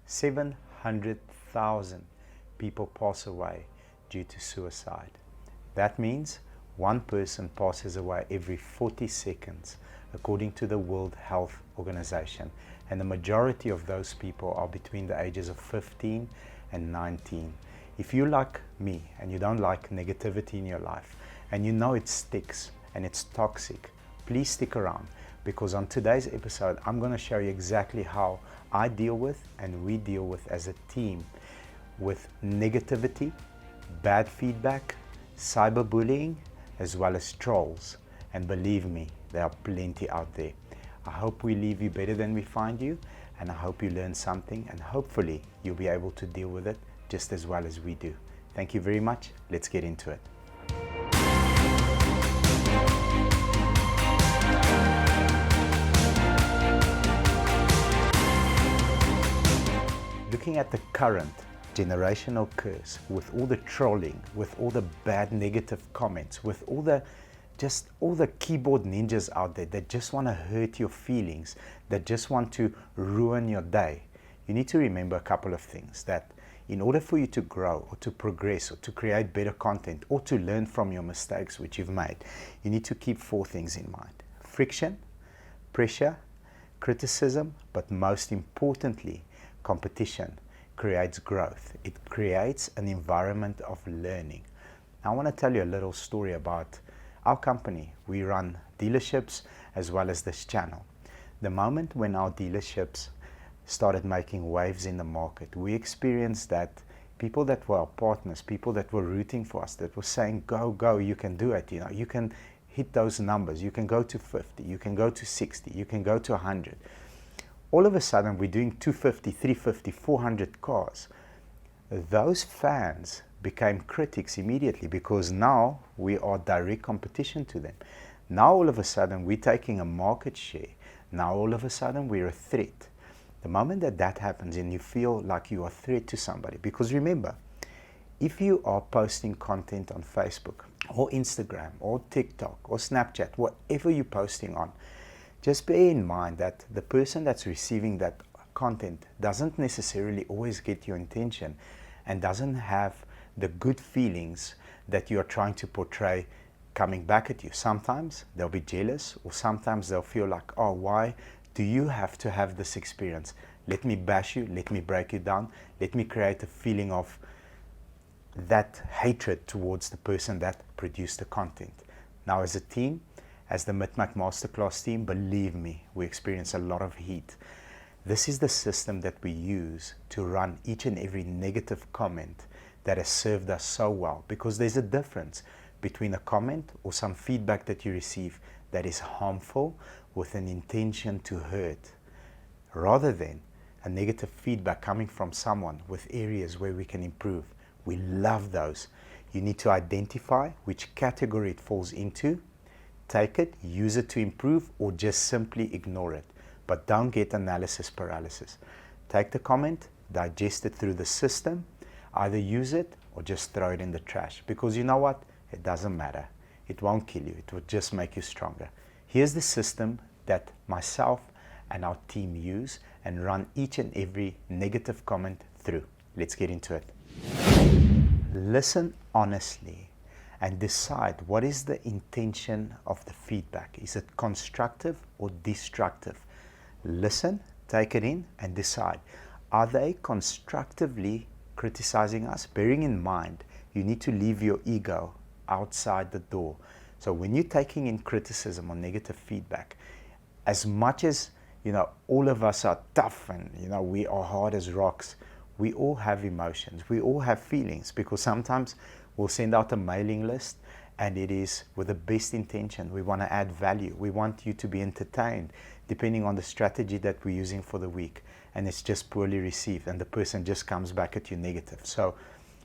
700,000 people pass away due to suicide. That means one person passes away every 40 seconds, according to the World Health Organization. And the majority of those people are between the ages of 15 and 19. If you like me and you don't like negativity in your life, and you know it sticks and it's toxic, please stick around, because on today's episode, I'm going to show you exactly how I deal with and we deal with as a team with negativity, bad feedback, cyberbullying, as well as trolls. And believe me, there are plenty out there. I hope we leave you better than we find you, and I hope you learn something, and hopefully you'll be able to deal with it just as well as we do. Thank you very much. Let's get into it. Looking at the current generational curse, with all the trolling, with all the bad negative comments, with all the keyboard ninjas out there that just want to hurt your feelings, that just want to ruin your day, you need to remember a couple of things. That in order for you to grow or to progress or to create better content or to learn from your mistakes which you've made, you need to keep four things in mind: friction, pressure, criticism, but most importantly, competition creates growth. It creates an environment of learning. Now, I want to tell you a little story about our company. We run dealerships as well as this channel. The moment when our dealerships started making waves in the market, we experienced that people that were our partners, people that were rooting for us, that were saying, go, you can do it, you can hit those numbers, you can go to 50, you can go to 60, you can go to 100. All of a sudden, we're doing 250, 350, 400 cars. Those fans became critics immediately, because now we are direct competition to them. Now all of a sudden we're taking a market share. Now all of a sudden we're a threat. The moment that happens and you feel like you are a threat to somebody, because remember, if you are posting content on Facebook or Instagram or TikTok or Snapchat, whatever you're posting on, just bear in mind that the person that's receiving that content doesn't necessarily always get your intention and doesn't have the good feelings that you are trying to portray coming back at you. Sometimes they'll be jealous, or sometimes they'll feel like, oh, why do you have to have this experience? Let me bash you, let me break you down, let me create a feeling of that hatred towards the person that produced the content. Now, as a team, as the Mid-Mac Masterclass team, believe me, we experience a lot of heat. This is the system that we use to run each and every negative comment that has served us so well, because there's a difference between a comment or some feedback that you receive that is harmful with an intention to hurt, rather than a negative feedback coming from someone with areas where we can improve. We love those. You need to identify which category it falls into, take it, use it to improve, or just simply ignore it. But don't get analysis paralysis. Take the comment, digest it through the system, either use it or just throw it in the trash, because you know what? It doesn't matter. It won't kill you. It will just make you stronger. Here's the system that myself and our team use and run each and every negative comment through. Let's get into it. Listen honestly and decide what is the intention of the feedback. Is it constructive or destructive? Listen, take it in, and decide. Are they constructively criticizing us? Bearing in mind, you need to leave your ego outside the door. So when you're taking in criticism or negative feedback, as much as all of us are tough and we are hard as rocks, we all have emotions, we all have feelings, because sometimes we'll send out a mailing list and it is with the best intention. We want to add value. We want you to be entertained, depending on the strategy that we're using for the week, and it's just poorly received and the person just comes back at you negative. So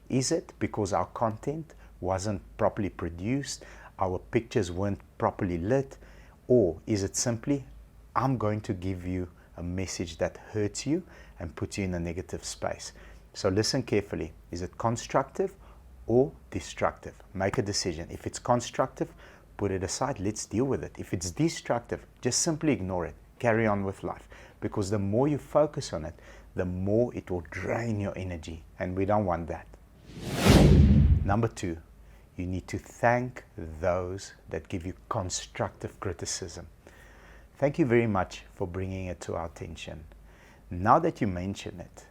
is it because our content wasn't properly produced, our pictures weren't properly lit, or is it simply, I'm going to give you a message that hurts you and puts you in a negative space? So listen carefully. Is it constructive or destructive? Make a decision. If it's constructive, put it aside. Let's deal with it. If it's destructive, just simply ignore it. Carry on with life. Because the more you focus on it, the more it will drain your energy, and we don't want that. Number 2, you need to thank those that give you constructive criticism. Thank you very much for bringing it to our attention. Now that you mention it,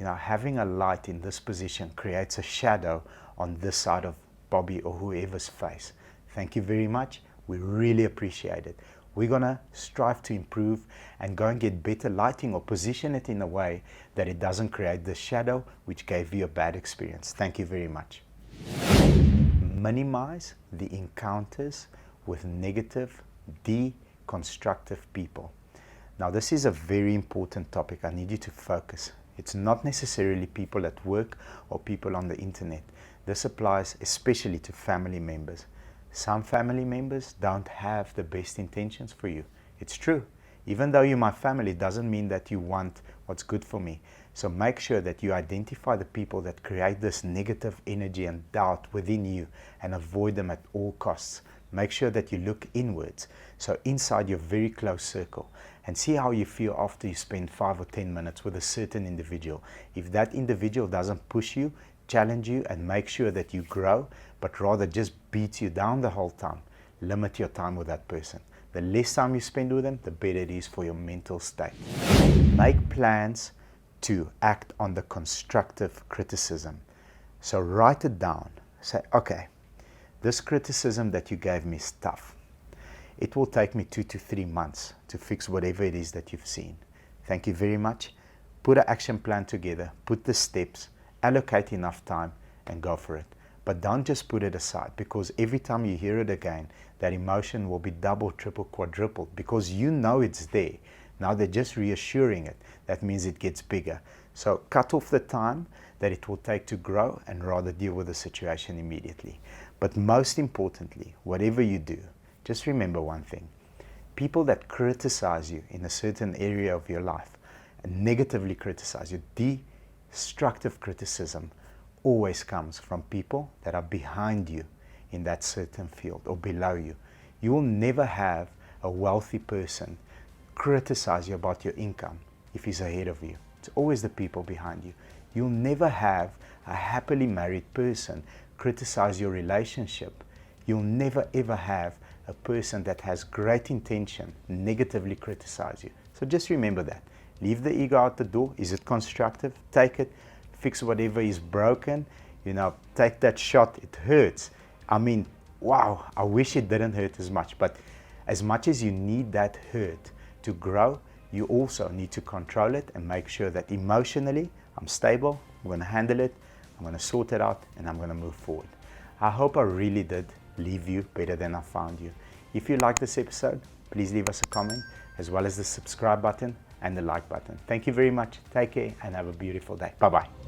having a light in this position creates a shadow on this side of Bobby or whoever's face. Thank you very much. We really appreciate it. We're going to strive to improve and go and get better lighting or position it in a way that it doesn't create the shadow which gave you a bad experience. Thank you very much. Minimize the encounters with negative, deconstructive people. Now, this is a very important topic. I need you to focus. It's not necessarily people at work or people on the internet. This applies especially to family members. Some family members don't have the best intentions for you. It's true. Even though you're my family, it doesn't mean that you want what's good for me. So make sure that you identify the people that create this negative energy and doubt within you and avoid them at all costs. Make sure that you look inwards, so inside your very close circle, and see how you feel after you spend 5 or 10 minutes with a certain individual. If that individual doesn't push you, challenge you, and make sure that you grow, but rather just beats you down the whole time, limit your time with that person. The less time you spend with them, the better it is for your mental state. Make plans to act on the constructive criticism. So write it down. Say, okay, this criticism that you gave me is tough. It will take me 2 to 3 months to fix whatever it is that you've seen. Thank you very much. Put an action plan together, put the steps, allocate enough time, and go for it. But don't just put it aside, because every time you hear it again, that emotion will be double, triple, quadrupled, because you know it's there. Now they're just reassuring it. That means it gets bigger. So cut off the time that it will take to grow and rather deal with the situation immediately. But most importantly, whatever you do, just remember one thing. People that criticize you in a certain area of your life and negatively criticize you, destructive criticism always comes from people that are behind you in that certain field or below you. You will never have a wealthy person criticize you about your income if he's ahead of you. It's always the people behind you. You'll never have a happily married person criticize your relationship. You'll never ever have a person that has great intention negatively criticize you. So just remember that. Leave the ego out the door. Is it constructive? Take it. Fix whatever is broken. Take that shot. It hurts. I mean, wow, I wish it didn't hurt as much. But as much as you need that hurt to grow, you also need to control it and make sure that emotionally I'm stable, I'm going to handle it, I'm going to sort it out, and I'm going to move forward. I hope I really did leave you better than I found you. If you like this episode, please leave us a comment, as well as the subscribe button and the like button. Thank you very much. Take care and have a beautiful day. Bye-bye.